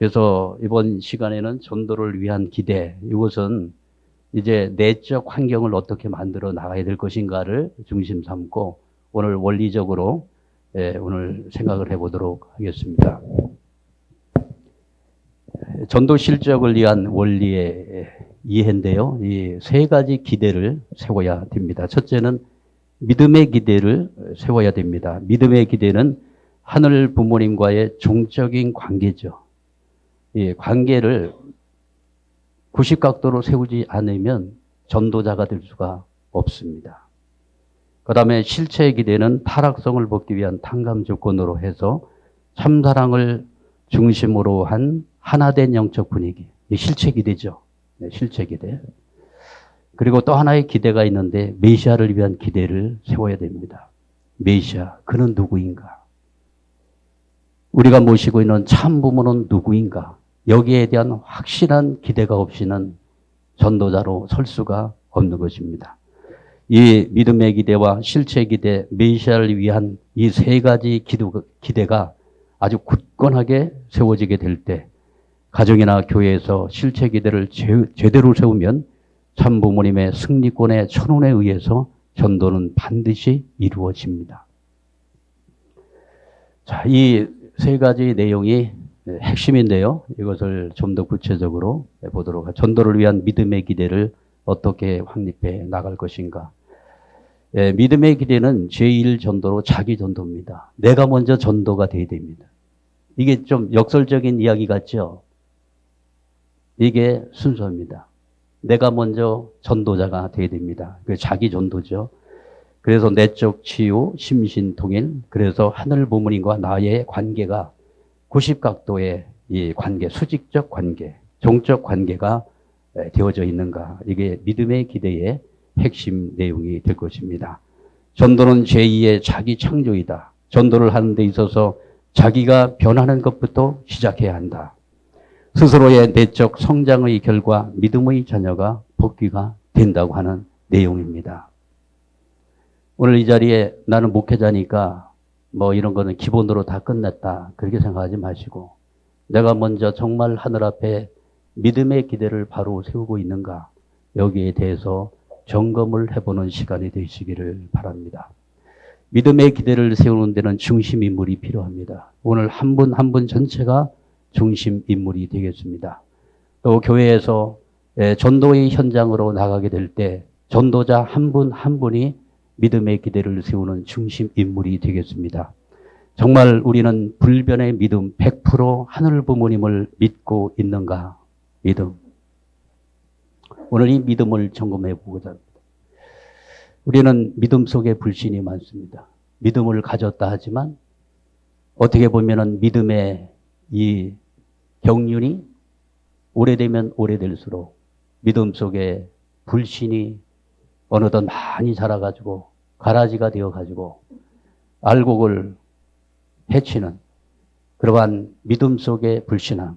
그래서 이번 시간에는 전도를 위한 기대, 이것은 이제 내적 환경을 어떻게 만들어 나가야 될 것인가를 중심 삼고 오늘 원리적으로 오늘 생각을 해보도록 하겠습니다. 전도 실적을 위한 원리의 이해인데요. 이 세 가지 기대를 세워야 됩니다. 첫째는 믿음의 기대를 세워야 됩니다. 믿음의 기대는 하늘 부모님과의 종적인 관계죠. 이 관계를 90각도로 세우지 않으면 전도자가 될 수가 없습니다. 그 다음에 실체의 기대는 타락성을 벗기 위한 탕감 조건으로 해서 참사랑을 중심으로 한 하나된 영적 분위기. 이 실체 기대죠. 네, 실체 기대. 그리고 또 하나의 기대가 있는데 메시아를 위한 기대를 세워야 됩니다. 메시아, 그는 누구인가? 우리가 모시고 있는 참 부모는 누구인가? 여기에 대한 확실한 기대가 없이는 전도자로 설 수가 없는 것입니다. 이 믿음의 기대와 실체 기대, 메시아를 위한 이 세 가지 기대가 아주 굳건하게 세워지게 될 때 가정이나 교회에서 실체 기대를 제대로 세우면 참 부모님의 승리권의 천운에 의해서 전도는 반드시 이루어집니다. 자, 이 세 가지 내용이 핵심인데요. 이것을 좀 더 구체적으로 보도록 하겠습니다. 전도를 위한 믿음의 기대를 어떻게 확립해 나갈 것인가. 믿음의 기대는 제1전도로 자기 전도입니다. 내가 먼저 전도가 돼야 됩니다. 이게 좀 역설적인 이야기 같죠? 이게 순서입니다. 내가 먼저 전도자가 돼야 됩니다. 그게 자기 전도죠. 그래서 내적 치유, 심신 통일, 그래서 하늘 부모님과 나의 관계가 90각도의 이 관계, 수직적 관계, 종적 관계가 되어져 있는가. 이게 믿음의 기대의 핵심 내용이 될 것입니다. 전도는 제2의 자기 창조이다. 전도를 하는 데 있어서 자기가 변하는 것부터 시작해야 한다. 스스로의 내적 성장의 결과 믿음의 자녀가 복귀가 된다고 하는 내용입니다. 오늘 이 자리에 나는 목회자니까 뭐 이런 거는 기본으로 다 끝냈다. 그렇게 생각하지 마시고 내가 먼저 정말 하늘 앞에 믿음의 기대를 바로 세우고 있는가. 여기에 대해서 점검을 해보는 시간이 되시기를 바랍니다. 믿음의 기대를 세우는 데는 중심 인물이 필요합니다. 오늘 한 분 한 분 전체가 중심 인물이 되겠습니다. 또 교회에서 전도의 현장으로 나가게 될 때 전도자 한 분 한 분이 믿음의 기대를 세우는 중심 인물이 되겠습니다. 정말 우리는 불변의 믿음 100% 하늘 부모님을 믿고 있는가? 믿음. 오늘 이 믿음을 점검해 보고자 합니다. 우리는 믿음 속에 불신이 많습니다. 믿음을 가졌다 하지만 어떻게 보면은 믿음의 이 경륜이 오래되면 오래될수록 믿음 속에 불신이 어느덧 많이 자라가지고 가라지가 되어가지고 알곡을 해치는 그러한 믿음 속의 불신함,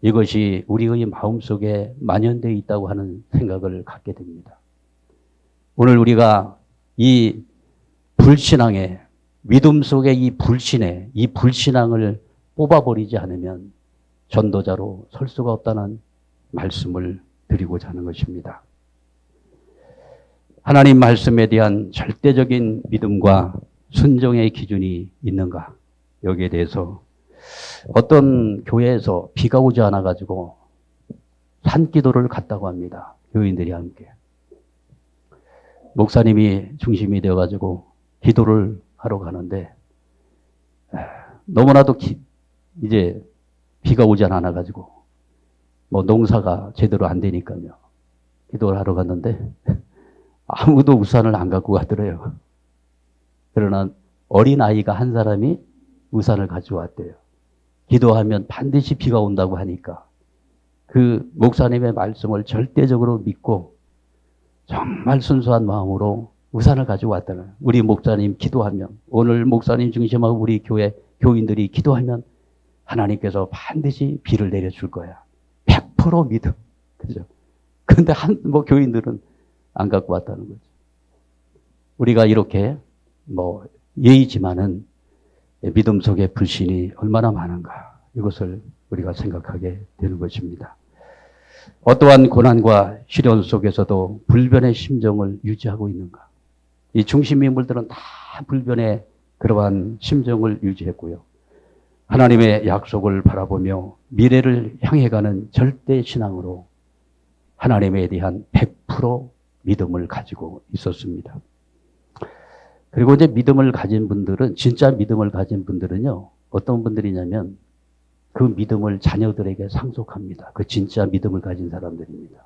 이것이 우리의 마음 속에 만연되어 있다고 하는 생각을 갖게 됩니다. 오늘 우리가 이 불신앙에, 믿음 속의 이 불신에, 이 불신앙을 뽑아버리지 않으면 전도자로 설 수가 없다는 말씀을 드리고자 하는 것입니다. 하나님 말씀에 대한 절대적인 믿음과 순종의 기준이 있는가? 여기에 대해서 어떤 교회에서 비가 오지 않아가지고 산기도를 갔다고 합니다. 교인들이 함께. 목사님이 중심이 되어가지고 기도를 하러 가는데 너무나도 이제 비가 오지 않아가지고 뭐 농사가 제대로 안 되니까요. 기도를 하러 갔는데 아무도 우산을 안 갖고 가더래요. 그러나 어린아이가 한 사람이 우산을 가져왔대요. 기도하면 반드시 비가 온다고 하니까 그 목사님의 말씀을 절대적으로 믿고 정말 순수한 마음으로 우산을 가지고 왔다는 거예요. 우리 목사님 기도하면, 오늘 목사님 중심하고 우리 교회 교인들이 기도하면 하나님께서 반드시 비를 내려줄 거야. 100% 믿음. 그죠? 근데 교인들은 안 갖고 왔다는 거죠. 우리가 이렇게 예의지만은 믿음 속에 불신이 얼마나 많은가. 이것을 우리가 생각하게 되는 것입니다. 어떠한 고난과 시련 속에서도 불변의 심정을 유지하고 있는가? 이 중심 인물들은 다 불변의 그러한 심정을 유지했고요. 하나님의 약속을 바라보며 미래를 향해 가는 절대 신앙으로 하나님에 대한 100% 믿음을 가지고 있었습니다. 그리고 이제 믿음을 가진 분들은, 진짜 믿음을 가진 분들은요, 어떤 분들이냐면 그 믿음을 자녀들에게 상속합니다. 그 진짜 믿음을 가진 사람들입니다.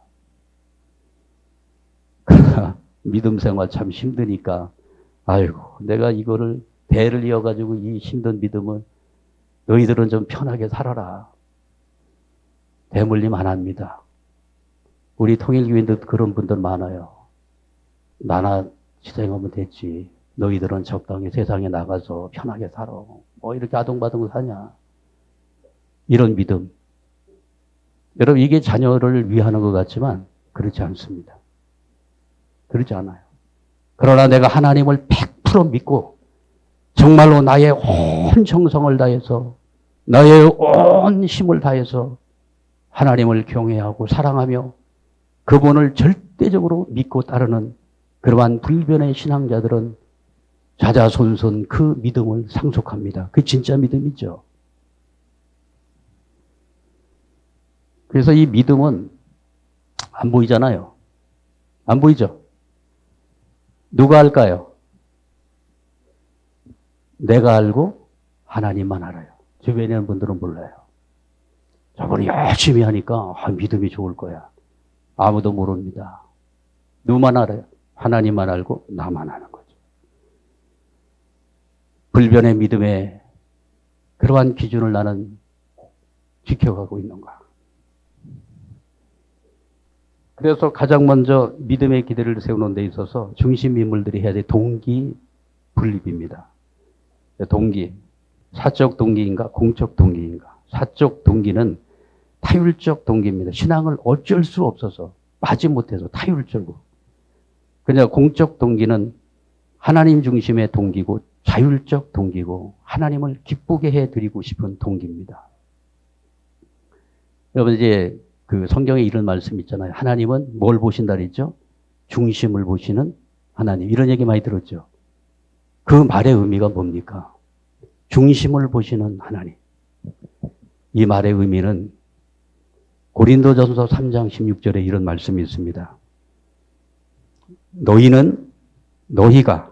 그러나 믿음 생활 참 힘드니까, 아이고, 내가 이거를 대를 이어가지고 이 힘든 믿음은 너희들은 좀 편하게 살아라. 대물림 안 합니다. 우리 통일교인들 그런 분들 많아요. 나나 희생하면 됐지. 너희들은 적당히 세상에 나가서 편하게 살아. 뭐 이렇게 아동바동 사냐. 이런 믿음. 여러분, 이게 자녀를 위하는 것 같지만 그렇지 않습니다. 그렇지 않아요. 그러나 내가 하나님을 100% 믿고 정말로 나의 온 정성을 다해서 나의 온 힘을 다해서 하나님을 경외하고 사랑하며 그분을 절대적으로 믿고 따르는 그러한 불변의 신앙자들은 자자손손 그 믿음을 상속합니다. 그 진짜 믿음이죠. 그래서 이 믿음은 안 보이잖아요. 안 보이죠? 누가 알까요? 내가 알고 하나님만 알아요. 주변에 있는 분들은 몰라요. 저분이 열심히 하니까 믿음이 좋을 거야. 아무도 모릅니다. 누구만 알아요? 하나님만 알고 나만 아는 거죠. 불변의 믿음의 그러한 기준을 나는 지켜가고 있는가. 그래서 가장 먼저 믿음의 기대를 세우는 데 있어서 중심 인물들이 해야 될 동기 분립입니다. 동기, 사적 동기인가 공적 동기인가. 사적 동기는 타율적 동기입니다. 신앙을 어쩔 수 없어서 마지못해서 타율적으로. 그냥 공적 동기는 하나님 중심의 동기고 자율적 동기고 하나님을 기쁘게 해드리고 싶은 동기입니다. 여러분 이제 그 성경에 이런 말씀 있잖아요. 하나님은 뭘 보신다 그랬죠? 중심을 보시는 하나님. 이런 얘기 많이 들었죠. 그 말의 의미가 뭡니까? 중심을 보시는 하나님. 이 말의 의미는 고린도전서 3장 16절에 이런 말씀이 있습니다. 너희가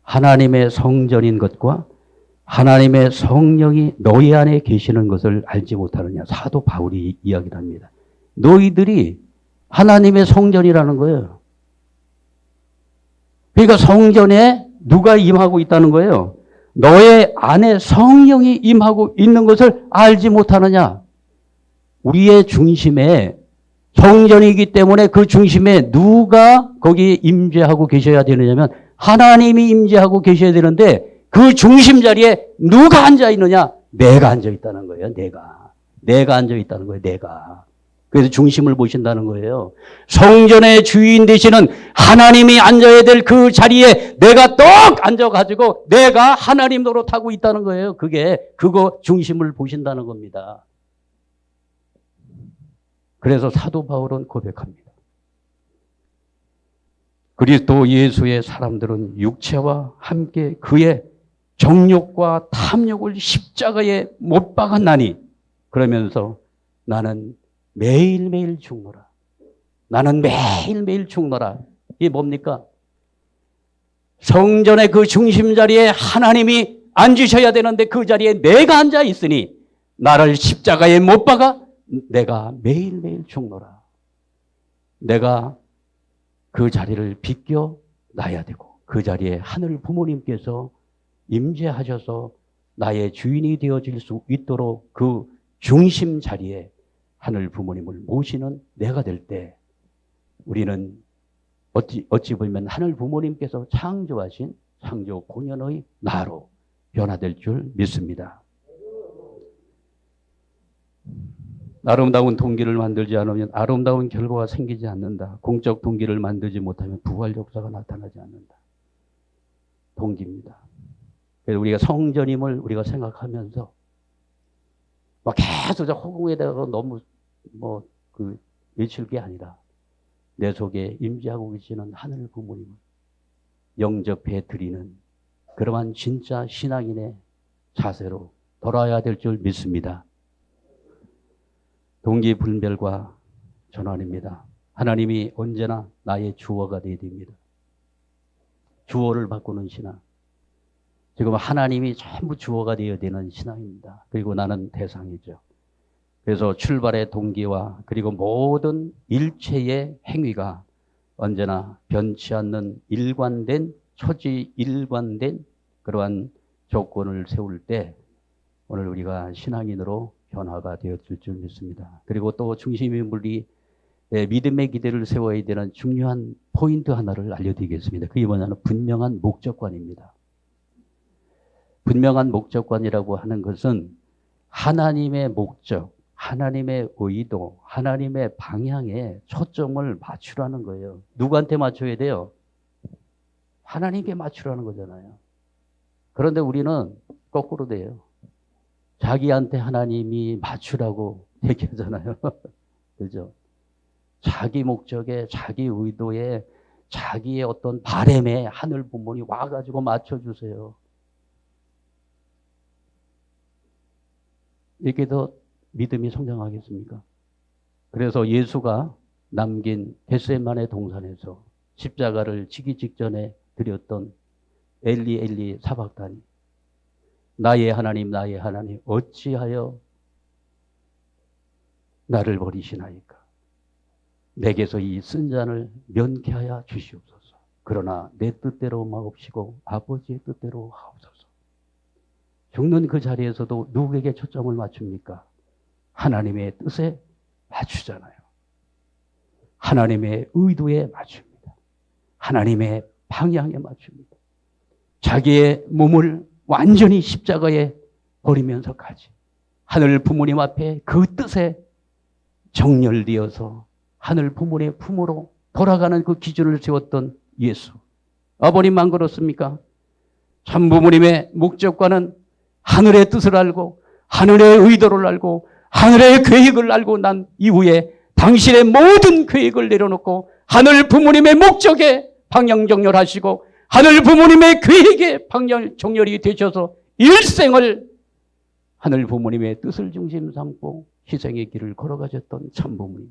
하나님의 성전인 것과 하나님의 성령이 너희 안에 계시는 것을 알지 못하느냐. 사도 바울이 이야기를 합니다. 너희들이 하나님의 성전이라는 거예요. 그러니까 성전에 누가 임하고 있다는 거예요. 너의 안에 성령이 임하고 있는 것을 알지 못하느냐. 우리의 중심에 성전이기 때문에 그 중심에 누가 거기에 임재하고 계셔야 되느냐면 하나님이 임재하고 계셔야 되는데 그 중심 자리에 누가 앉아 있느냐? 내가 앉아 있다는 거예요. 내가 앉아 있다는 거예요. 내가. 그래서 중심을 보신다는 거예요. 성전의 주인 되시는 하나님이 앉아야 될 그 자리에 내가 떡 앉아가지고 내가 하나님 노릇하고 있다는 거예요. 그거 중심을 보신다는 겁니다. 그래서 사도 바울은 고백합니다. 그리스도 예수의 사람들은 육체와 함께 그의 정욕과 탐욕을 십자가에 못 박았나니 그러면서 나는 매일매일 죽노라. 나는 매일매일 죽노라. 이게 뭡니까? 성전의 그 중심 자리에 하나님이 앉으셔야 되는데 그 자리에 내가 앉아 있으니 나를 십자가에 못 박아 내가 매일매일 죽노라. 내가 그 자리를 비껴 놔야 되고 그 자리에 하늘 부모님께서 임재하셔서 나의 주인이 되어질 수 있도록 그 중심 자리에 하늘 부모님을 모시는 내가 될 때 우리는 어찌 보면 하늘 부모님께서 창조하신 창조 본연의 나로 변화될 줄 믿습니다. 아름다운 동기를 만들지 않으면 아름다운 결과가 생기지 않는다. 공적 동기를 만들지 못하면 부활 역사가 나타나지 않는다. 동기입니다. 그래서 우리가 성전임을 우리가 생각하면서 막 계속 저 허공에다가 너무 외칠 게 아니라 내 속에 임재하고 계시는 하늘 부모님을 영접해 드리는 그러한 진짜 신앙인의 자세로 돌아야 될 줄 믿습니다. 동기불별과 전환입니다. 하나님이 언제나 나의 주어가 되어야 됩니다. 주어를 바꾸는 신앙. 지금 하나님이 전부 주어가 되어야 되는 신앙입니다. 그리고 나는 대상이죠. 그래서 출발의 동기와 그리고 모든 일체의 행위가 언제나 변치 않는 일관된 초지일관된 그러한 조건을 세울 때 오늘 우리가 신앙인으로 변화가 되었을 줄 믿습니다. 그리고 또 중심인물이 믿음의 기대를 세워야 되는 중요한 포인트 하나를 알려드리겠습니다. 그게 뭐냐면 분명한 목적관입니다. 분명한 목적관이라고 하는 것은 하나님의 목적, 하나님의 의도, 하나님의 방향에 초점을 맞추라는 거예요. 누구한테 맞춰야 돼요? 하나님께 맞추라는 거잖아요. 그런데 우리는 거꾸로 돼요. 자기한테 하나님이 맞추라고 얘기하잖아요. 그죠? 자기 목적에, 자기 의도에, 자기의 어떤 바램에 하늘 부모님이 와가지고 맞춰주세요. 이렇게 더 믿음이 성장하겠습니까? 그래서 예수가 남긴 겟세마네 동산에서 십자가를 지기 직전에 드렸던 엘리 엘리 사박다니 나의 하나님 나의 하나님 어찌하여 나를 버리시나이까 내게서 이 쓴 잔을 면케하여 주시옵소서. 그러나 내 뜻대로 마옵시고 아버지의 뜻대로 하옵소서. 죽는 그 자리에서도 누구에게 초점을 맞춥니까? 하나님의 뜻에 맞추잖아요. 하나님의 의도에 맞춥니다. 하나님의 방향에 맞춥니다. 자기의 몸을 완전히 십자가에 버리면서까지 하늘 부모님 앞에 그 뜻에 정렬되어서 하늘 부모님의 품으로 돌아가는 그 기준을 세웠던 예수. 아버님만 그렇습니까? 참 부모님의 목적과는 하늘의 뜻을 알고 하늘의 의도를 알고 하늘의 계획을 알고 난 이후에 당신의 모든 계획을 내려놓고 하늘 부모님의 목적에 방향 정렬하시고 하늘 부모님의 계획에 방향 정렬이 되셔서 일생을 하늘 부모님의 뜻을 중심 삼고 희생의 길을 걸어가셨던 참 부모님.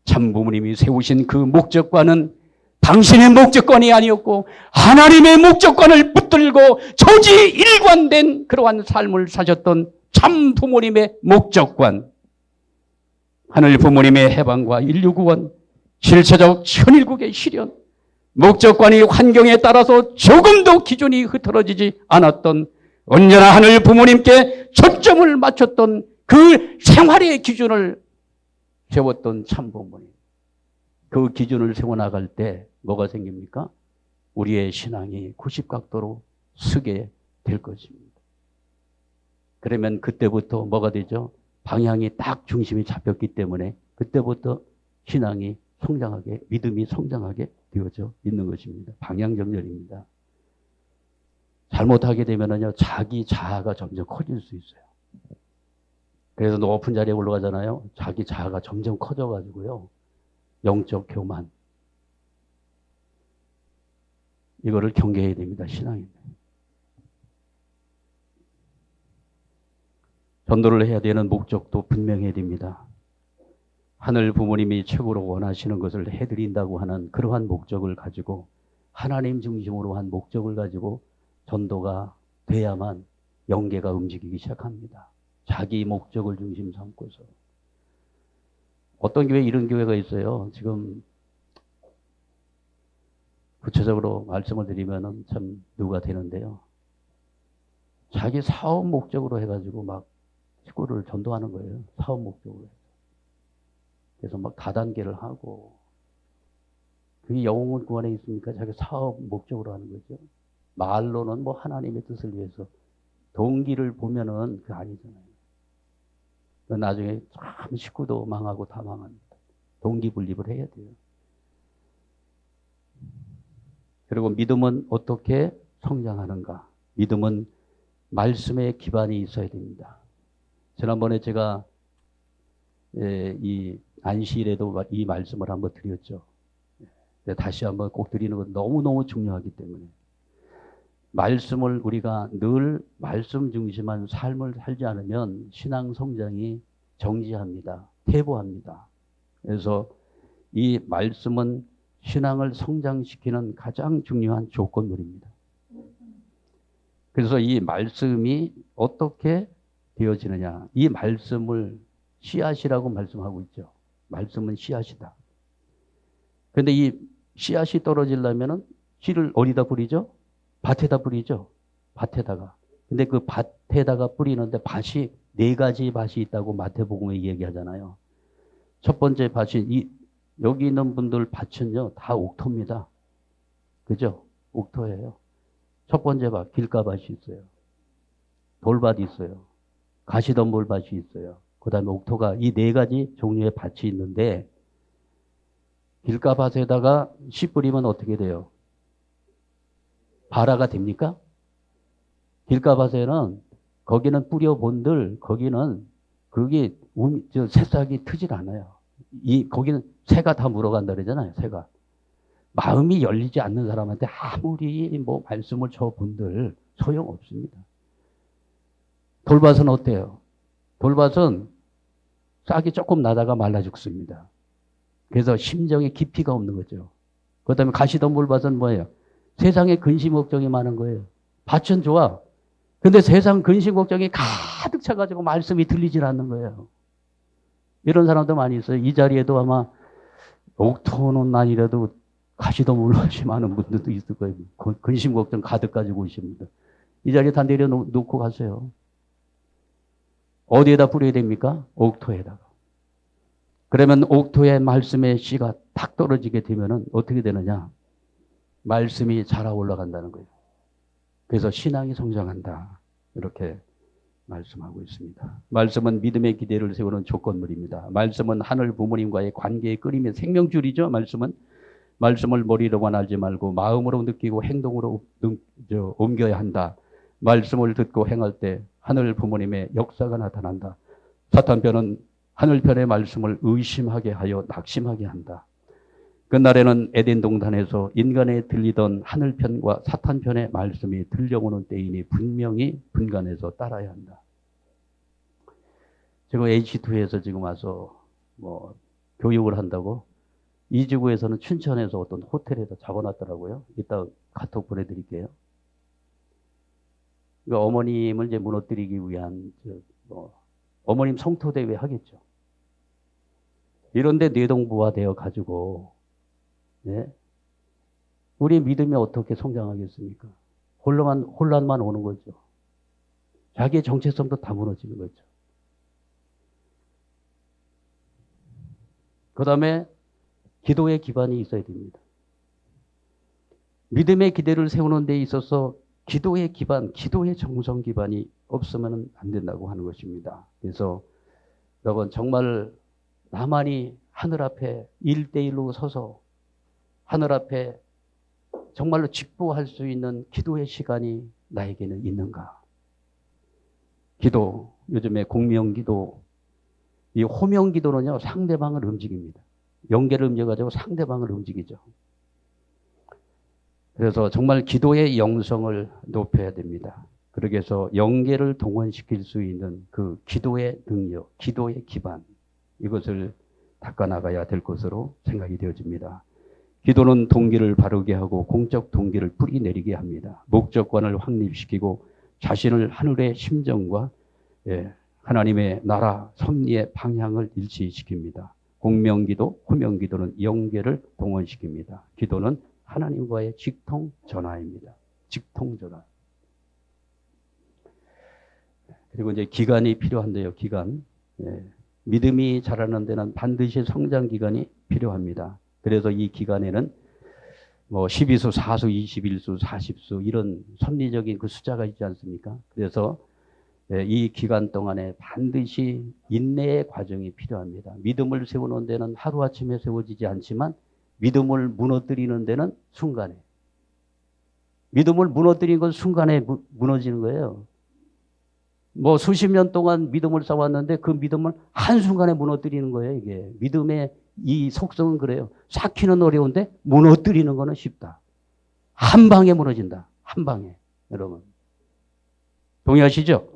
참 부모님이 세우신 그 목적과는 당신의 목적관이 아니었고 하나님의 목적관을 붙들고 초지일관된 그러한 삶을 사셨던 참 부모님의 목적관. 하늘 부모님의 해방과 인류구원, 실체적 천일국의 실현, 목적관이 환경에 따라서 조금도 기준이 흐트러지지 않았던 언제나 하늘 부모님께 초점을 맞췄던 그 생활의 기준을 세웠던 참 부모님. 그 기준을 세워나갈 때 뭐가 생깁니까? 우리의 신앙이 90각도로 서게 될 것입니다. 그러면 그때부터 뭐가 되죠? 방향이 딱 중심이 잡혔기 때문에 그때부터 신앙이 성장하게, 믿음이 성장하게 되어져 있는 것입니다. 방향 정렬입니다. 잘못하게 되면은요, 자기 자아가 점점 커질 수 있어요. 그래서 높은 자리에 올라가잖아요. 자기 자아가 점점 커져가지고요. 영적 교만. 이거를 경계해야 됩니다. 신앙인들. 전도를 해야 되는 목적도 분명해야 됩니다. 하늘 부모님이 최고로 원하시는 것을 해드린다고 하는 그러한 목적을 가지고 하나님 중심으로 한 목적을 가지고 전도가 돼야만 영계가 움직이기 시작합니다. 자기 목적을 중심 삼고서. 어떤 교회 이런 교회가 있어요. 지금 구체적으로 말씀을 드리면은 참 누가 되는데요. 자기 사업 목적으로 해가지고 막 식구를 전도하는 거예요. 사업 목적으로. 그래서 막 다단계를 하고. 그게 영혼 구원에 있습니까? 자기 사업 목적으로 하는 거죠. 말로는 뭐 하나님의 뜻을 위해서. 동기를 보면은 그게 아니잖아요. 나중에 참 식구도 망하고 다 망합니다. 동기분립을 해야 돼요. 그리고 믿음은 어떻게 성장하는가? 믿음은 말씀에 기반이 있어야 됩니다. 지난번에 제가 이 안시일에도 이 말씀을 한번 드렸죠. 다시 한번 꼭 드리는 건 너무너무 중요하기 때문에 말씀을 우리가 늘 말씀 중심한 삶을 살지 않으면 신앙 성장이 정지합니다. 퇴보합니다. 그래서 이 말씀은 신앙을 성장시키는 가장 중요한 조건물입니다. 그래서 이 말씀이 어떻게 되어지느냐. 이 말씀을 씨앗이라고 말씀하고 있죠. 말씀은 씨앗이다. 그런데 이 씨앗이 떨어지려면 씨를 어디다 뿌리죠? 밭에다 뿌리죠. 밭에다가. 근데 그 밭에다가 뿌리는데 밭이 4가지 밭이 있다고 마태복음에 얘기하잖아요. 첫 번째 밭이 여기 있는 분들 밭은요 다 옥토입니다. 그죠? 옥토예요. 첫 번째 밭 길가밭이 있어요. 돌밭이 있어요. 가시덤불밭이 있어요. 그 다음에 옥토가 이 4가지 종류의 밭이 있는데 길가밭에다가 씨 뿌리면 어떻게 돼요? 발화가 됩니까? 길가밭에는 거기는 뿌려본들 거기는 그게 새싹이 트질 않아요. 거기는 새가 다 물어간다 그러잖아요. 새가. 마음이 열리지 않는 사람한테 아무리 뭐 말씀을 줘본들 소용없습니다. 돌밭은 어때요? 돌밭은 싹이 조금 나다가 말라 죽습니다. 그래서 심정에 깊이가 없는 거죠. 그 다음에 가시덤불밭은 뭐예요? 세상에 근심 걱정이 많은 거예요. 밭은 좋아. 근데 세상 근심 걱정이 가득 차가지고 말씀이 들리질 않는 거예요. 이런 사람도 많이 있어요. 이 자리에도 아마 옥토는 아니라도 가시덤불밭이 많은 분들도 있을 거예요. 근심 걱정 가득 가지고 오십니다. 이 자리에 다 내려놓고 가세요. 어디에다 뿌려야 됩니까? 옥토에다가. 그러면 옥토에 말씀의 씨가 탁 떨어지게 되면 어떻게 되느냐? 말씀이 자라 올라간다는 거예요. 그래서 신앙이 성장한다. 이렇게 말씀하고 있습니다. 말씀은 믿음의 기대를 세우는 조건물입니다. 말씀은 하늘 부모님과의 관계의 끓임의 생명줄이죠. 말씀을 머리로만 알지 말고 마음으로 느끼고 행동으로 옮겨야 한다. 말씀을 듣고 행할 때 하늘 부모님의 역사가 나타난다. 사탄편은 하늘편의 말씀을 의심하게 하여 낙심하게 한다. 그날에는 에덴 동산에서 인간에 들리던 하늘편과 사탄편의 말씀이 들려오는 때이니 분명히 분간해서 따라야 한다. 지금 H2에서 지금 와서 교육을 한다고 이지구에서는 춘천에서 어떤 호텔에서 잡아놨더라고요. 이따 카톡 보내드릴게요. 그러니까 어머님을 이제 무너뜨리기 위한 어머님 성토대회 하겠죠. 이런데 뇌동부화되어 가지고 우리 믿음이 어떻게 성장하겠습니까? 혼란만 오는 거죠. 자기의 정체성도 다 무너지는 거죠. 그 다음에 기도의 기반이 있어야 됩니다. 믿음의 기대를 세우는 데 있어서 기도의 기반, 기도의 정성 기반이 없으면 안 된다고 하는 것입니다. 그래서 여러분 정말 나만이 하늘 앞에 1대1로 서서 하늘 앞에 정말로 직보할 수 있는 기도의 시간이 나에게는 있는가? 기도, 요즘에 공명기도, 이 호명기도는요 상대방을 움직입니다. 영계를 움직여가지고 상대방을 움직이죠. 그래서 정말 기도의 영성을 높여야 됩니다. 그러기 위해서 영계를 동원시킬 수 있는 그 기도의 능력, 기도의 기반, 이것을 닦아나가야 될 것으로 생각이 되어집니다. 기도는 동기를 바르게 하고 공적 동기를 뿌리내리게 합니다. 목적관을 확립시키고 자신을 하늘의 심정과 하나님의 나라 섭리의 방향을 일치시킵니다. 공명기도, 호명기도는 영계를 동원시킵니다. 기도는 하나님과의 직통 전화입니다. 직통 전화. 그리고 이제 기간이 필요한데요. 기간. 믿음이 자라는 데는 반드시 성장 기간이 필요합니다. 그래서 이 기간에는 12수, 4수, 21수, 40수 이런 섭리적인 그 숫자가 있지 않습니까? 그래서 이 기간 동안에 반드시 인내의 과정이 필요합니다. 믿음을 세우는 데는 하루아침에 세워지지 않지만 믿음을 무너뜨리는 데는 순간에. 믿음을 무너뜨린 건 순간에 무너지는 거예요. 뭐 수십 년 동안 믿음을 쌓았는데 그 믿음을 한순간에 무너뜨리는 거예요, 이게. 믿음의 이 속성은 그래요. 쌓기는 어려운데 무너뜨리는 거는 쉽다. 한 방에 무너진다. 한 방에. 여러분. 동의하시죠?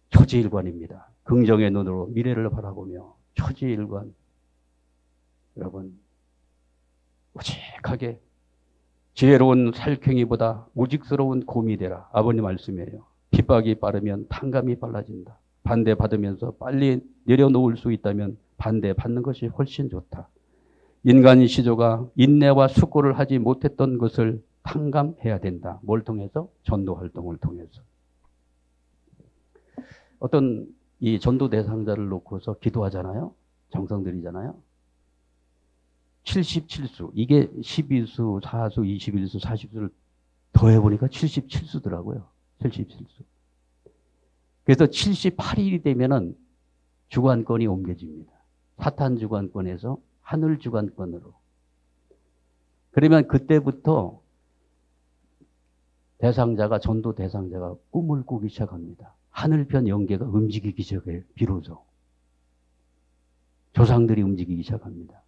초지일관입니다. 긍정의 눈으로 미래를 바라보며 초지일관. 여러분, 오직하게 지혜로운 살쾡이보다 우직스러운 곰이 되라. 아버님 말씀이에요. 핍박이 빠르면 탕감이 빨라진다. 반대받으면서 빨리 내려놓을 수 있다면 반대받는 것이 훨씬 좋다. 인간 시조가 인내와 숙고를 하지 못했던 것을 탕감해야 된다. 뭘 통해서? 전도 활동을 통해서. 어떤 이 전도 대상자를 놓고서 기도하잖아요. 정성 들이잖아요. 77수. 이게 12수, 4수, 21수, 40수를 더해보니까 77수더라고요. 77수. 그래서 78일이 되면은 주관권이 옮겨집니다. 사탄 주관권에서 하늘 주관권으로. 그러면 그때부터 대상자가, 전도 대상자가 꿈을 꾸기 시작합니다. 하늘편 영계가 움직이기 시작해요. 비로소. 조상들이 움직이기 시작합니다.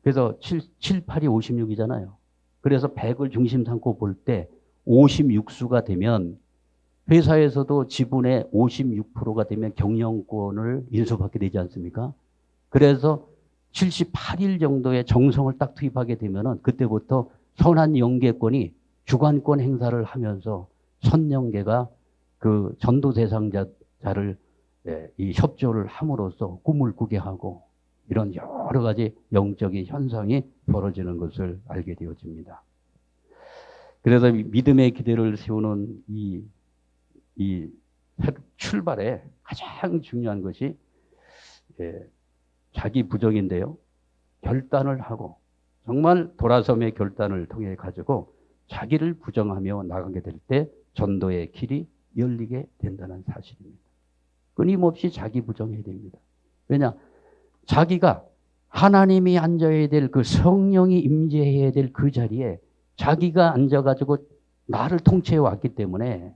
그래서 7, 8이 56이잖아요. 그래서 100을 중심 삼고 볼 때 56수가 되면 회사에서도 지분의 56%가 되면 경영권을 인수받게 되지 않습니까? 그래서 78일 정도의 정성을 딱 투입하게 되면은 그때부터 선한 영계권이 주관권 행사를 하면서 선영계가 그 전도 대상자를 이 협조를 함으로써 꿈을 꾸게 하고 이런 여러 가지 영적인 현상이 벌어지는 것을 알게 되어집니다. 그래서 믿음의 기대를 세우는 이 출발에 가장 중요한 것이 자기 부정인데요. 결단을 하고 정말 돌아섬의 결단을 통해 가지고 자기를 부정하며 나가게 될 때 전도의 길이 열리게 된다는 사실입니다. 끊임없이 자기 부정해야 됩니다. 왜냐? 자기가 하나님이 앉아야 될 그 성령이 임재해야 될 그 자리에 자기가 앉아가지고 나를 통치해 왔기 때문에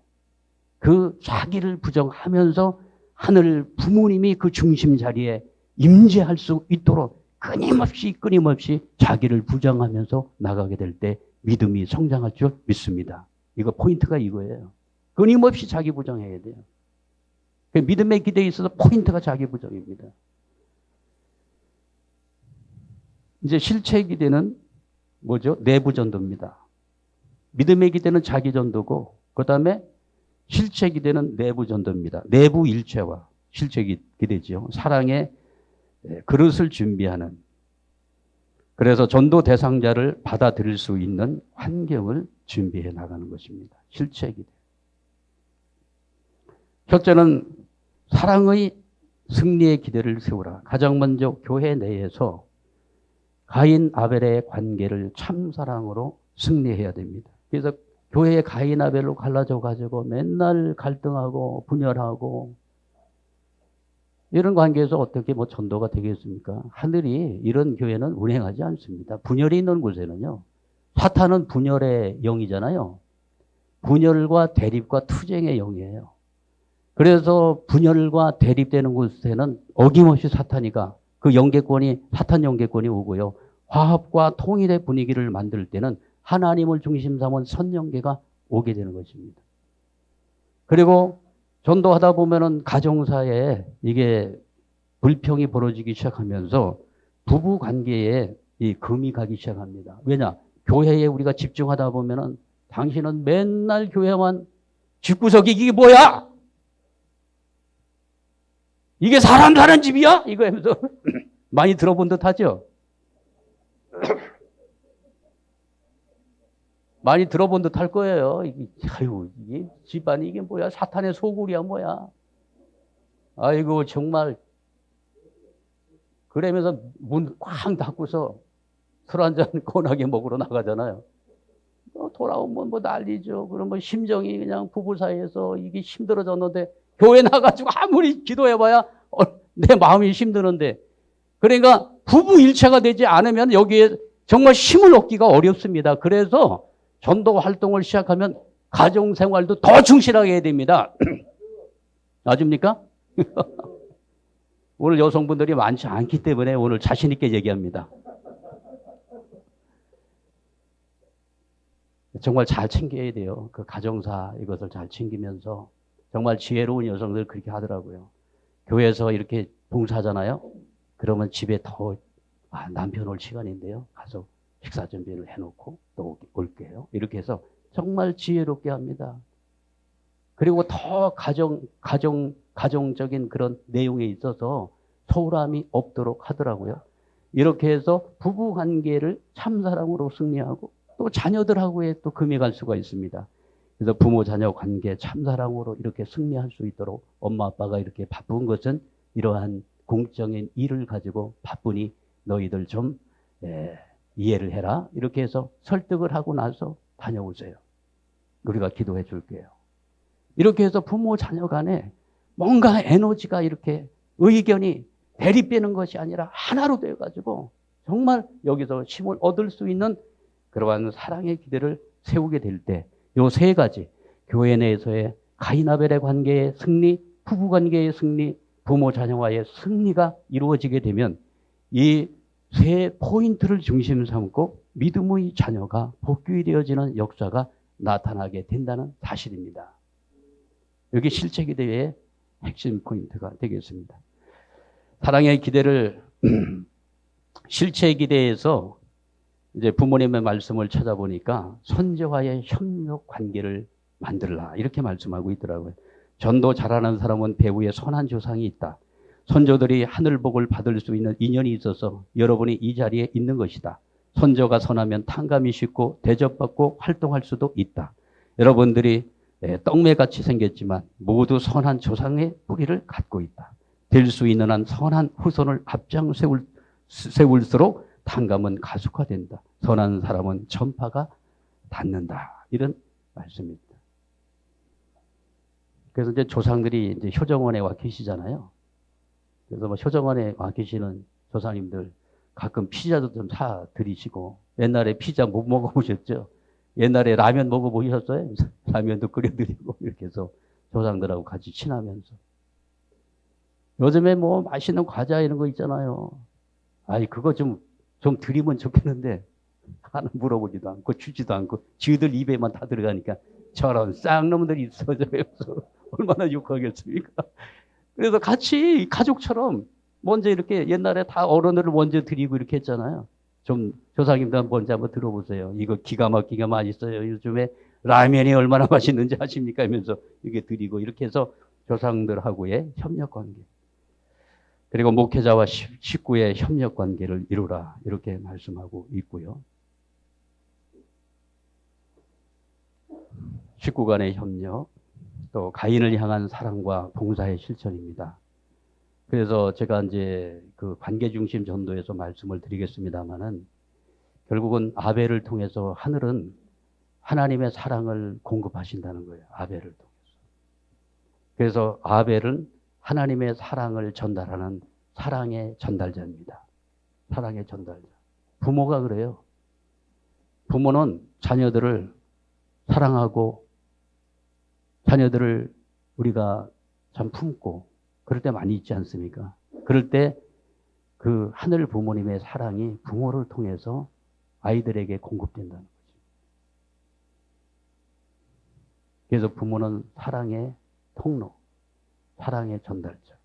그 자기를 부정하면서 하늘 부모님이 그 중심 자리에 임재할 수 있도록 끊임없이 자기를 부정하면서 나가게 될 때 믿음이 성장할 줄 믿습니다. 이거 포인트가 이거예요. 끊임없이 자기 부정해야 돼요. 믿음의 기대에 있어서 포인트가 자기 부정입니다. 이제 실체 기대는 뭐죠? 내부 전도입니다. 믿음의 기대는 자기 전도고 그 다음에 실체 기대는 내부 전도입니다. 내부 일체화 실체 기대죠. 사랑의 그릇을 준비하는, 그래서 전도 대상자를 받아들일 수 있는 환경을 준비해 나가는 것입니다. 실체 기대. 첫째는 사랑의 승리의 기대를 세우라. 가장 먼저 교회 내에서 가인 아벨의 관계를 참 사랑으로 승리해야 됩니다. 그래서 교회의 가인 아벨로 갈라져 가지고 맨날 갈등하고 분열하고 이런 관계에서 어떻게 뭐 전도가 되겠습니까? 하늘이 이런 교회는 운행하지 않습니다. 분열이 있는 곳에는요. 사탄은 분열의 영이잖아요. 분열과 대립과 투쟁의 영이에요. 그래서 분열과 대립되는 곳에는 어김없이 사탄이가 그 영계권이 사탄 영계권이 오고요. 화합과 통일의 분위기를 만들 때는 하나님을 중심 삼은 선영계가 오게 되는 것입니다. 그리고 전도하다 보면은 가정사에 이게 불평이 벌어지기 시작하면서 부부 관계에 이 금이 가기 시작합니다. 왜냐? 교회에 우리가 집중하다 보면은 당신은 맨날 교회만 집구석이 이게 뭐야? 이게 사람 사는 집이야? 이거 하면서 많이 들어본 듯 하죠? 많이 들어본 듯 할 거예요. 이게 집안이 이게 뭐야? 사탄의 소굴이야 뭐야? 아이고 정말. 그러면서 문 꽝 닫고서 술 한잔 권하게 먹으러 나가잖아요. 돌아오면 뭐 난리죠. 그러면 심정이 그냥 부부 사이에서 이게 힘들어졌는데 교회 나가지고 아무리 기도해봐야 내 마음이 힘드는데, 그러니까 부부 일체가 되지 않으면 여기에 정말 힘을 얻기가 어렵습니다. 그래서 전도 활동을 시작하면 가정생활도 더 충실하게 해야 됩니다. 맞습니까? 오늘 여성분들이 많지 않기 때문에 오늘 자신 있게 얘기합니다. 정말 잘 챙겨야 돼요. 그 가정사 이것을 잘 챙기면서 정말 지혜로운 여성들 그렇게 하더라고요. 교회에서 이렇게 봉사하잖아요. 그러면 집에 더 남편 올 시간인데요. 가서 식사 준비를 해놓고 또 올게요. 이렇게 해서 정말 지혜롭게 합니다. 그리고 더 가정적인 그런 내용에 있어서 소홀함이 없도록 하더라고요. 이렇게 해서 부부 관계를 참사랑으로 승리하고 또 자녀들하고의 또 금이 갈 수가 있습니다. 그래서 부모 자녀 관계 참사랑으로 이렇게 승리할 수 있도록 엄마 아빠가 이렇게 바쁜 것은 이러한 공적인 일을 가지고 바쁘니 너희들 좀 이해를 해라. 이렇게 해서 설득을 하고 나서 다녀오세요. 우리가 기도해 줄게요. 이렇게 해서 부모 자녀 간에 뭔가 에너지가 이렇게 의견이 대립되는 것이 아니라 하나로 되어가지고 정말 여기서 힘을 얻을 수 있는 그러한 사랑의 기대를 세우게 될 때 요 세 가지 교회 내에서의 가인 아벨의 관계의 승리, 부부 관계의 승리, 부모 자녀와의 승리가 이루어지게 되면 이 세 포인트를 중심 삼고 믿음의 자녀가 복귀되어지는 역사가 나타나게 된다는 사실입니다. 여기 실제 기대의 핵심 포인트가 되겠습니다. 사랑의 기대를 실제 기대에서 이제 부모님의 말씀을 찾아보니까 선조와의 협력 관계를 만들라 이렇게 말씀하고 있더라고요. 전도 잘하는 사람은 배후에 선한 조상이 있다. 선조들이 하늘복을 받을 수 있는 인연이 있어서 여러분이 이 자리에 있는 것이다. 선조가 선하면 탕감이 쉽고 대접받고 활동할 수도 있다. 여러분들이 떡매같이 생겼지만 모두 선한 조상의 뿌리를 갖고 있다. 될 수 있는 한 선한 후손을 앞장 세울수록 탕감은 가속화된다. 선한 사람은 전파가 닿는다. 이런 말씀입니다. 그래서 이제 조상들이 이제 효정원에 와 계시잖아요. 그래서 뭐 효정원에 와 계시는 조상님들 가끔 피자도 좀 사 드리시고 옛날에 피자 못 먹어보셨죠? 옛날에 라면 먹어보셨어요? 라면도 끓여드리고 이렇게 해서 조상들하고 같이 친하면서 요즘에 뭐 맛있는 과자 이런 거 있잖아요. 아이 그거 좀 드리면 좋겠는데 하나 물어보지도 않고 주지도 않고 지들 입에만 다 들어가니까 저런 쌍놈들이 있어져서 얼마나 욕하겠습니까? 그래서 같이 가족처럼 먼저 이렇게 옛날에 다 어른들을 먼저 드리고 이렇게 했잖아요. 좀 조상님들 먼저 한번 들어보세요. 이거 기가 막히게 맛있어요. 요즘에 라면이 얼마나 맛있는지 아십니까? 하면서 이렇게 드리고 이렇게 해서 조상들하고의 협력 관계. 그리고 목회자와 식구의 협력 관계를 이루라 이렇게 말씀하고 있고요. 식구 간의 협력, 또 가인을 향한 사랑과 봉사의 실천입니다. 그래서 제가 이제 그 관계 중심 전도에서 말씀을 드리겠습니다만은 결국은 아벨을 통해서 하늘은 하나님의 사랑을 공급하신다는 거예요. 아벨을 통해서. 그래서 아벨은 하나님의 사랑을 전달하는 사랑의 전달자입니다. 사랑의 전달자. 부모가 그래요. 부모는 자녀들을 사랑하고 자녀들을 우리가 참 품고 그럴 때 많이 있지 않습니까? 그럴 때 그 하늘 부모님의 사랑이 부모를 통해서 아이들에게 공급된다는 거죠. 그래서 부모는 사랑의 통로, 사랑의 전달자.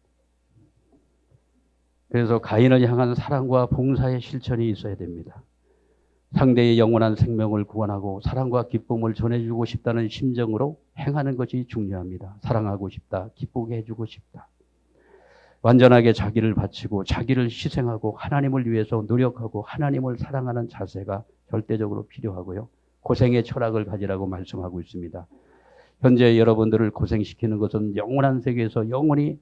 그래서 가인을 향한 사랑과 봉사의 실천이 있어야 됩니다. 상대의 영원한 생명을 구원하고 사랑과 기쁨을 전해주고 싶다는 심정으로 행하는 것이 중요합니다. 사랑하고 싶다, 기쁘게 해주고 싶다. 완전하게 자기를 바치고 자기를 희생하고 하나님을 위해서 노력하고 하나님을 사랑하는 자세가 절대적으로 필요하고요. 고생의 철학을 가지라고 말씀하고 있습니다. 현재 여러분들을 고생시키는 것은 영원한 세계에서 영원히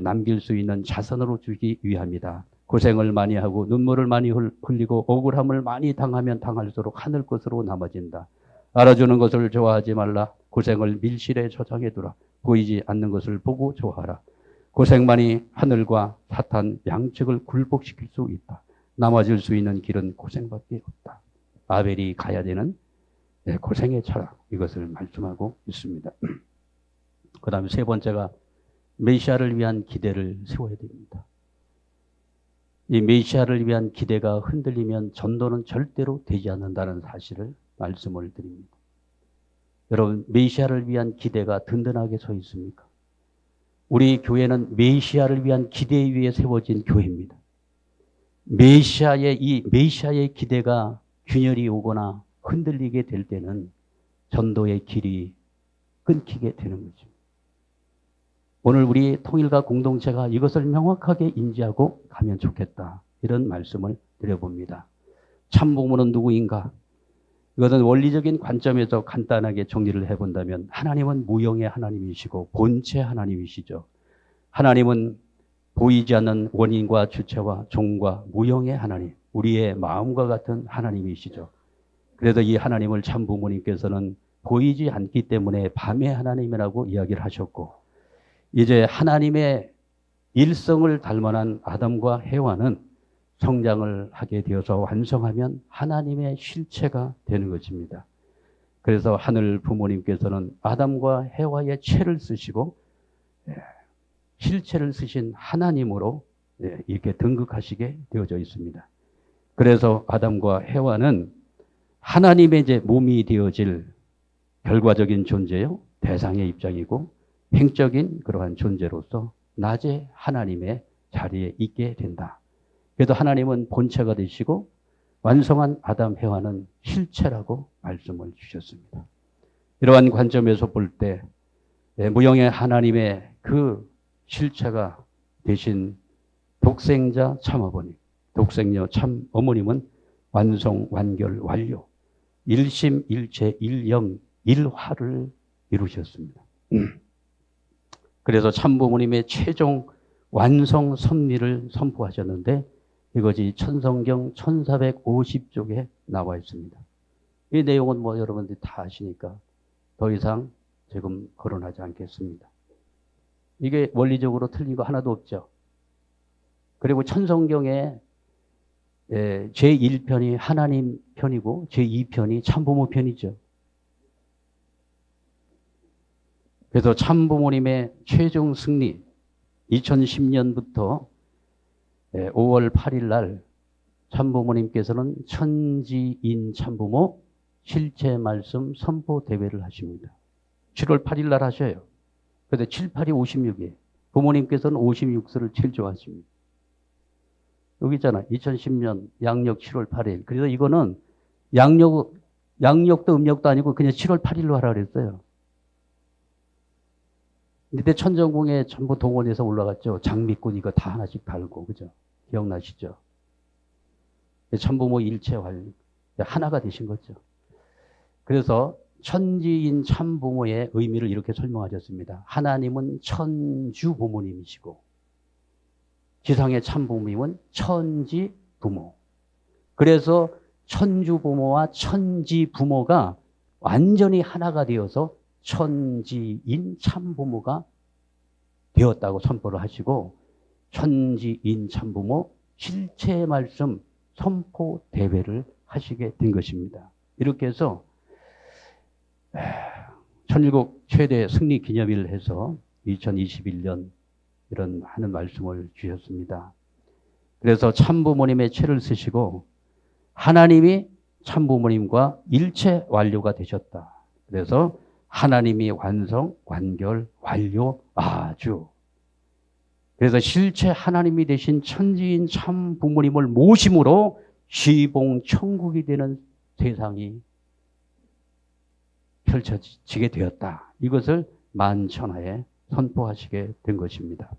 남길 수 있는 자선으로 주기 위함이다. 고생을 많이 하고 눈물을 많이 흘리고 억울함을 많이 당하면 당할수록 하늘 것으로 남아진다. 알아주는 것을 좋아하지 말라. 고생을 밀실에 저장해 두라. 보이지 않는 것을 보고 좋아하라. 고생만이 하늘과 사탄 양측을 굴복시킬 수 있다. 남아질 수 있는 길은 고생밖에 없다. 아벨이 가야 되는 고생의 철학, 이것을 말씀하고 있습니다. 그 다음에 세 번째가 메시아를 위한 기대를 세워야 됩니다. 이 메시아를 위한 기대가 흔들리면 전도는 절대로 되지 않는다는 사실을 말씀을 드립니다. 여러분, 메시아를 위한 기대가 든든하게 서 있습니까? 우리 교회는 메시아를 위한 기대 위에 세워진 교회입니다. 메시아의 기대가 균열이 오거나 흔들리게 될 때는 전도의 길이 끊기게 되는 거죠. 오늘 우리 통일과 공동체가 이것을 명확하게 인지하고 가면 좋겠다. 이런 말씀을 드려봅니다. 참부모는 누구인가? 이것은 원리적인 관점에서 간단하게 정리를 해본다면 하나님은 무형의 하나님이시고 본체 하나님이시죠. 하나님은 보이지 않는 원인과 주체와 종과 무형의 하나님, 우리의 마음과 같은 하나님이시죠. 그래서 이 하나님을 참부모님께서는 보이지 않기 때문에 밤의 하나님이라고 이야기를 하셨고, 이제 하나님의 일성을 닮아난 아담과 해와는 성장을 하게 되어서 완성하면 하나님의 실체가 되는 것입니다. 그래서 하늘 부모님께서는 아담과 해와의 체를 쓰시고 실체를 쓰신 하나님으로 이렇게 등극하시게 되어져 있습니다. 그래서 아담과 해와는 하나님의 이제 몸이 되어질 결과적인 존재요, 대상의 입장이고 행적인 그러한 존재로서 낮에 하나님의 자리에 있게 된다. 그래서 하나님은 본체가 되시고 완성한 아담 해와는 실체라고 말씀을 주셨습니다. 이러한 관점에서 볼 때 무형의 하나님의 그 실체가 되신 독생자 참아버님, 독생녀 참어머님은 완성, 완결, 완료, 일심, 일체, 일영, 일화를 이루셨습니다. 그래서 참부모님의 최종 완성 섭리를 선포하셨는데 이것이 천성경 1450쪽에 나와 있습니다. 이 내용은 뭐 여러분들이 다 아시니까 더 이상 지금 거론하지 않겠습니다. 이게 원리적으로 틀린 거 하나도 없죠. 그리고 천성경에 제1편이 하나님 편이고 제2편이 참부모 편이죠. 그래서 참부모님의 최종 승리 2010년부터 5월 8일 날 참부모님께서는 천지인 참부모 실체 말씀 선포 대회를 하십니다. 7월 8일 날 하셔요. 그런데 7, 8이 56이에요. 부모님께서는 56수를 제일 좋아하십니다. 여기 있잖아. 2010년 양력 7월 8일. 그래서 이거는 양력도 음력도 아니고 그냥 7월 8일로 하라 그랬어요. 이때 천정궁에 전부 동원해서 올라갔죠. 장미꽃 이거 다 하나씩 달고, 그죠? 기억나시죠? 참부모 일체활 하나가 되신 거죠. 그래서 천지인 참부모의 의미를 이렇게 설명하셨습니다. 하나님은 천주 부모님이시고 지상의 참부모님은 천지 부모. 그래서 천주 부모와 천지 부모가 완전히 하나가 되어서 천지인 참부모가 되었다고 선포를 하시고 천지인 참부모 실체 말씀 선포 대회를 하시게 된 것입니다. 이렇게 해서 천일국 최대 승리 기념일을 해서 2021년 이런 하는 말씀을 주셨습니다. 그래서 참부모님의 체를 쓰시고 하나님이 참부모님과 일체 완료가 되셨다. 그래서 하나님이 완성, 완결, 완료, 아주. 그래서 실체 하나님이 되신 천지인 참부모님을 모심으로 시봉 천국이 되는 세상이 펼쳐지게 되었다. 이것을 만천하에 선포하시게 된 것입니다.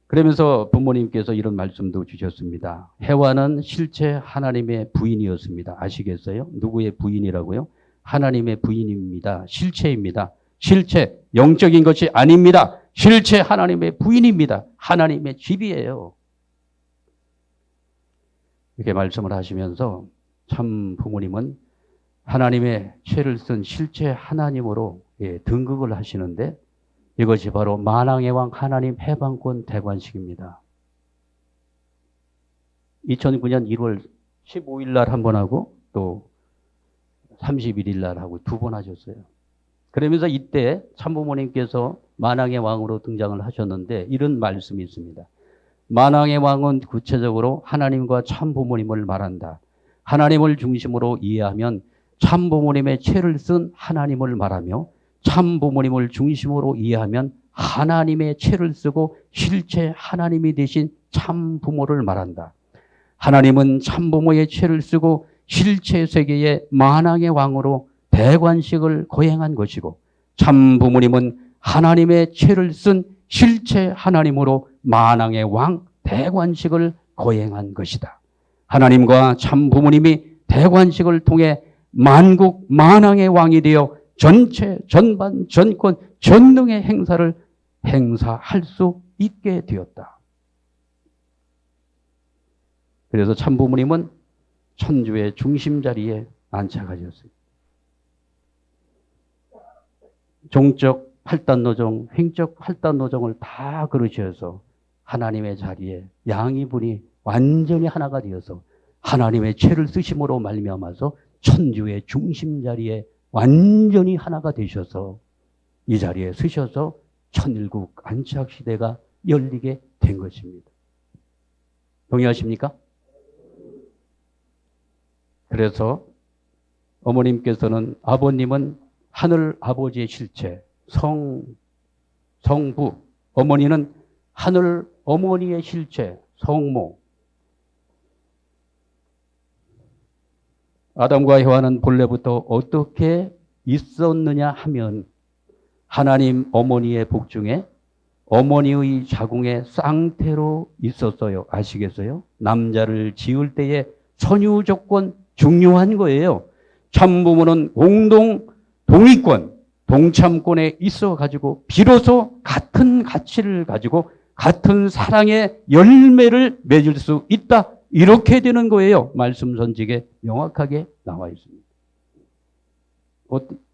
그러면서 부모님께서 이런 말씀도 주셨습니다. 해와는 실체 하나님의 부인이었습니다. 아시겠어요? 누구의 부인이라고요? 하나님의 부인입니다. 실체입니다. 실체, 영적인 것이 아닙니다. 실체 하나님의 부인입니다. 하나님의 집이에요. 이렇게 말씀을 하시면서 참 부모님은 하나님의 죄를 쓴 실체 하나님으로 등극을 하시는데 이것이 바로 만왕의 왕 하나님 해방권 대관식입니다. 2009년 1월 15일 날 한 번 하고 또 31일 날 하고 2번 하셨어요. 그러면서 이때 참부모님께서 만왕의 왕으로 등장을 하셨는데 이런 말씀이 있습니다. 만왕의 왕은 구체적으로 하나님과 참부모님을 말한다. 하나님을 중심으로 이해하면 참부모님의 죄를 쓴 하나님을 말하며 참부모님을 중심으로 이해하면 하나님의 죄를 쓰고 실제 하나님이 되신 참부모를 말한다. 하나님은 참부모의 죄를 쓰고 실체 세계의 만왕의 왕으로 대관식을 거행한 것이고 참부모님은 하나님의 죄를 쓴 실체 하나님으로 만왕의 왕 대관식을 거행한 것이다. 하나님과 참부모님이 대관식을 통해 만국 만왕의 왕이 되어 전체 전반 전권 전능의 행사를 행사할 수 있게 되었다. 그래서 참부모님은 천주의 중심 자리에 안착하셨어요. 종적 8단노정, 횡적 8단노정을 다 그르셔서 하나님의 자리에 양이분이 완전히 하나가 되어서 하나님의 죄를 쓰심으로 말미암아서 천주의 중심 자리에 완전히 하나가 되셔서 이 자리에 서셔서 천일국 안착 시대가 열리게 된 것입니다. 동의하십니까? 그래서 어머님께서는 아버님은 하늘 아버지의 실체, 성부, 어머니는 하늘 어머니의 실체, 성모. 아담과 헤와는 본래부터 어떻게 있었느냐 하면 하나님 어머니의 복중에 어머니의 자궁의 쌍태로 있었어요. 아시겠어요? 남자를 지을 때의 선유 조건 중요한 거예요. 참부모는 공동 동의권, 동참권에 있어가지고 비로소 같은 가치를 가지고 같은 사랑의 열매를 맺을 수 있다. 이렇게 되는 거예요. 말씀 선직에 명확하게 나와 있습니다.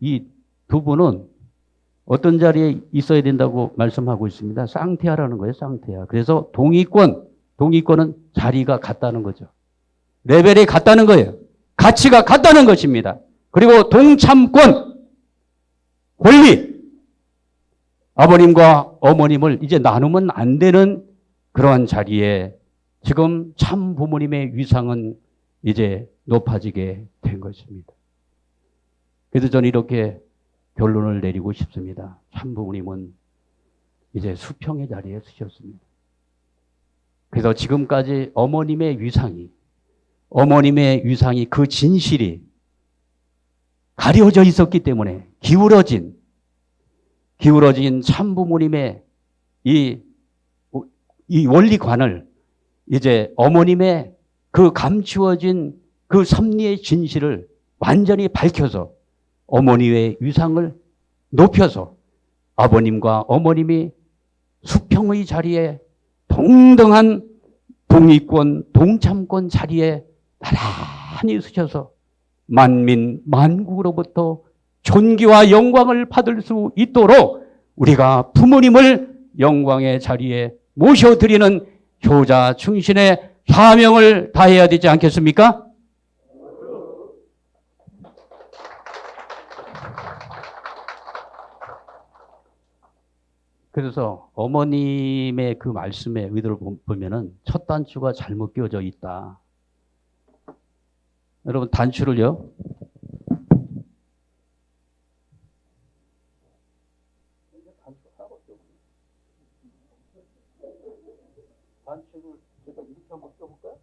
이 두 분은 어떤 자리에 있어야 된다고 말씀하고 있습니다. 쌍태하라는 거예요. 쌍태하. 그래서 동의권은 자리가 같다는 거죠. 레벨이 같다는 거예요. 가치가 같다는 것입니다. 그리고 동참권, 권리, 아버님과 어머님을 이제 나누면 안 되는 그러한 자리에 지금 참 부모님의 위상은 이제 높아지게 된 것입니다. 그래서 저는 이렇게 결론을 내리고 싶습니다. 참 부모님은 이제 수평의 자리에 서셨습니다. 그래서 지금까지 어머님의 위상이 그 진실이 가려져 있었기 때문에 기울어진 참부모님의 이 원리관을 이제 어머님의 그 감추어진 그 섭리의 진실을 완전히 밝혀서 어머니의 위상을 높여서 아버님과 어머님이 수평의 자리에 동등한 동의권, 동참권 자리에 나란히 서셔서 만민, 만국으로부터 존귀와 영광을 받을 수 있도록 우리가 부모님을 영광의 자리에 모셔드리는 효자 충신의 사명을 다해야 되지 않겠습니까? 그래서 어머님의 그 말씀의 의도를 보면은 첫 단추가 잘못 끼워져 있다. 여러분 단추를요. 단추를 제가 이렇게 한번 껴볼까요?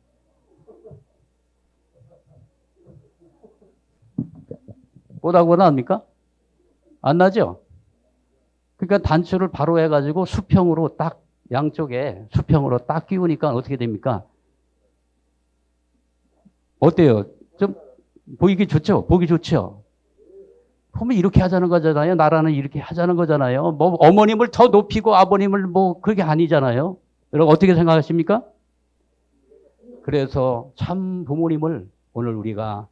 보다고 나옵니까? 안 나죠? 그러니까 단추를 바로 해가지고 수평으로 딱 양쪽에 수평으로 딱 끼우니까 어떻게 됩니까? 어때요? 좀 보이기 좋죠? 보기 좋죠? 보면 이렇게 하자는 거잖아요. 나라는 이렇게 하자는 거잖아요. 뭐 어머님을 더 높이고 아버님을 뭐 그게 아니잖아요. 여러분 어떻게 생각하십니까? 그래서 참 부모님을 오늘 우리가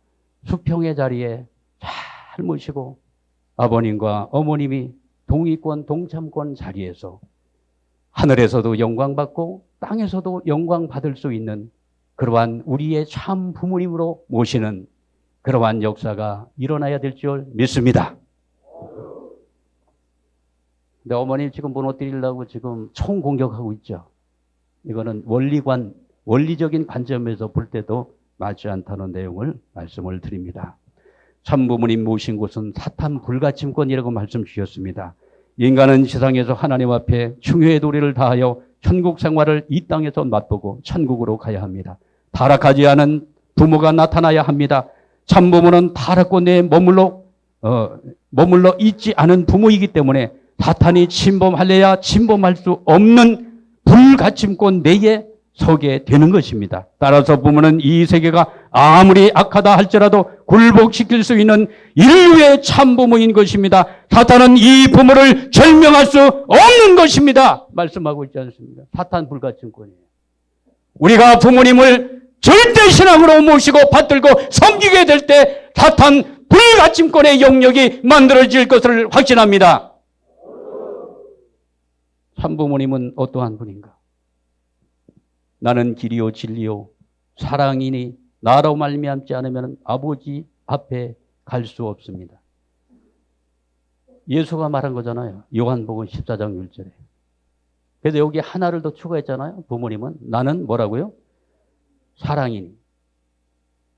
수평의 자리에 잘 모시고 아버님과 어머님이 동의권, 동참권 자리에서 하늘에서도 영광받고 땅에서도 영광받을 수 있는 그러한 우리의 참 부모님으로 모시는 그러한 역사가 일어나야 될 줄 믿습니다. 근데 어머님 지금 무너뜨리려고 지금 총공격하고 있죠. 이거는 원리적인 관점에서 볼 때도 맞지 않다는 내용을 말씀을 드립니다. 참부모님 모신 곳은 사탄 불가침권이라고 말씀 주셨습니다. 인간은 세상에서 하나님 앞에 충효의 도리를 다하여 천국 생활을 이 땅에서 맛보고 천국으로 가야 합니다. 타락하지 않은 부모가 나타나야 합니다. 참부모는 타락고 내에 머물러 있지 않은 부모이기 때문에 사탄이 침범하려야 침범할 수 없는 불가침권 내에 서게 되는 것입니다. 따라서 부모는 이 세계가 아무리 악하다 할지라도 굴복시킬 수 있는 인류의 참부모인 것입니다. 사탄은 이 부모를 절명할 수 없는 것입니다. 말씀하고 있지 않습니까? 사탄 불가침권이에요. 우리가 부모님을 절대신앙으로 모시고 받들고 섬기게 될 때 사탄 불가침권의 영역이 만들어질 것을 확신합니다. 참부모님은 어떠한 분인가? 나는 길이요 진리요 사랑이니 나로 말미암지 않으면 아버지 앞에 갈 수 없습니다. 예수가 말한 거잖아요. 요한복음 14장 1절에. 그래서 여기 하나를 더 추가했잖아요. 부모님은 나는 뭐라고요? 사랑이니.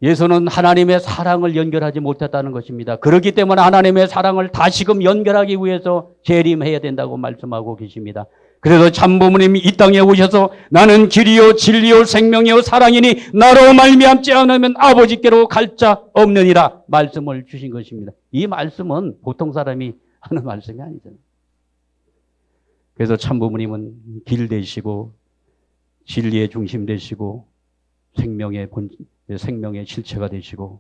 예수는 하나님의 사랑을 연결하지 못했다는 것입니다. 그렇기 때문에 하나님의 사랑을 다시금 연결하기 위해서 재림해야 된다고 말씀하고 계십니다. 그래서 참부모님이 이 땅에 오셔서 나는 길이요 진리요 생명이요 사랑이니 나로 말미암지 않으면 아버지께로 갈 자 없느니라 말씀을 주신 것입니다. 이 말씀은 보통 사람이 하는 말씀이 아니잖아요. 그래서 참부모님은 길 되시고 진리의 중심 되시고 생명의 실체가 되시고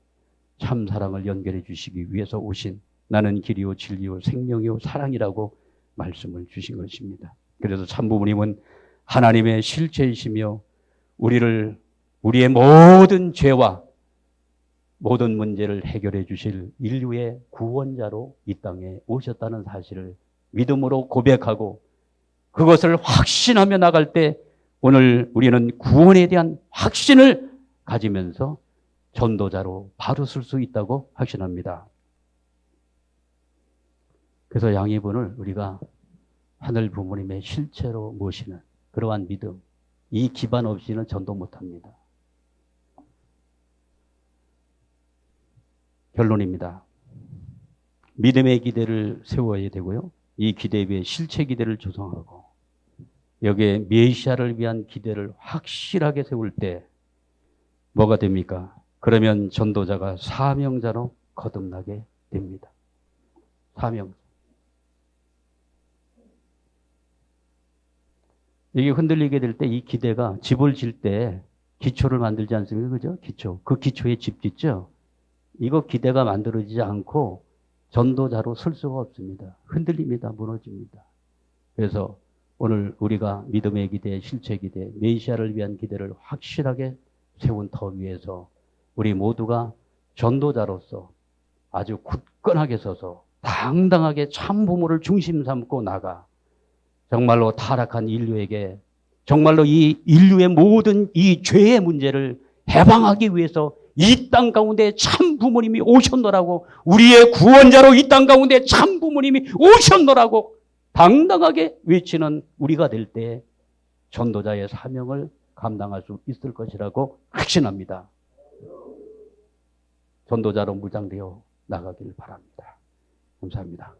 참 사랑을 연결해 주시기 위해서 오신 나는 길이요 진리요 생명이요 사랑이라고 말씀을 주신 것입니다. 그래서 참부모님은 하나님의 실체이시며 우리의 모든 죄와 모든 문제를 해결해 주실 인류의 구원자로 이 땅에 오셨다는 사실을 믿음으로 고백하고 그것을 확신하며 나갈 때 오늘 우리는 구원에 대한 확신을 가지면서 전도자로 바로 쓸 수 있다고 확신합니다. 그래서 양이분을 우리가 하늘 부모님의 실체로 모시는 그러한 믿음, 이 기반 없이는 전도 못합니다. 결론입니다. 믿음의 기대를 세워야 되고요. 이 기대 위에 실체 기대를 조성하고 여기에 메시아를 위한 기대를 확실하게 세울 때 뭐가 됩니까? 그러면 전도자가 사명자로 거듭나게 됩니다. 사명자. 이게 흔들리게 될 때 이 기대가 집을 질 때 기초를 만들지 않습니까? 그죠? 기초. 그 기초에 집 짓죠? 이거 기대가 만들어지지 않고 전도자로 설 수가 없습니다. 흔들립니다. 무너집니다. 그래서 오늘 우리가 믿음의 기대, 실체 기대, 메시아를 위한 기대를 확실하게 세운 터 위에서 우리 모두가 전도자로서 아주 굳건하게 서서 당당하게 참 부모를 중심 삼고 나가 정말로 타락한 인류에게 정말로 이 인류의 모든 이 죄의 문제를 해방하기 위해서 이 땅 가운데 참 부모님이 오셨노라고 우리의 구원자로 이 땅 가운데 참 부모님이 오셨노라고 당당하게 외치는 우리가 될 때 전도자의 사명을 감당할 수 있을 것이라고 확신합니다. 전도자로 무장되어 나가길 바랍니다. 감사합니다.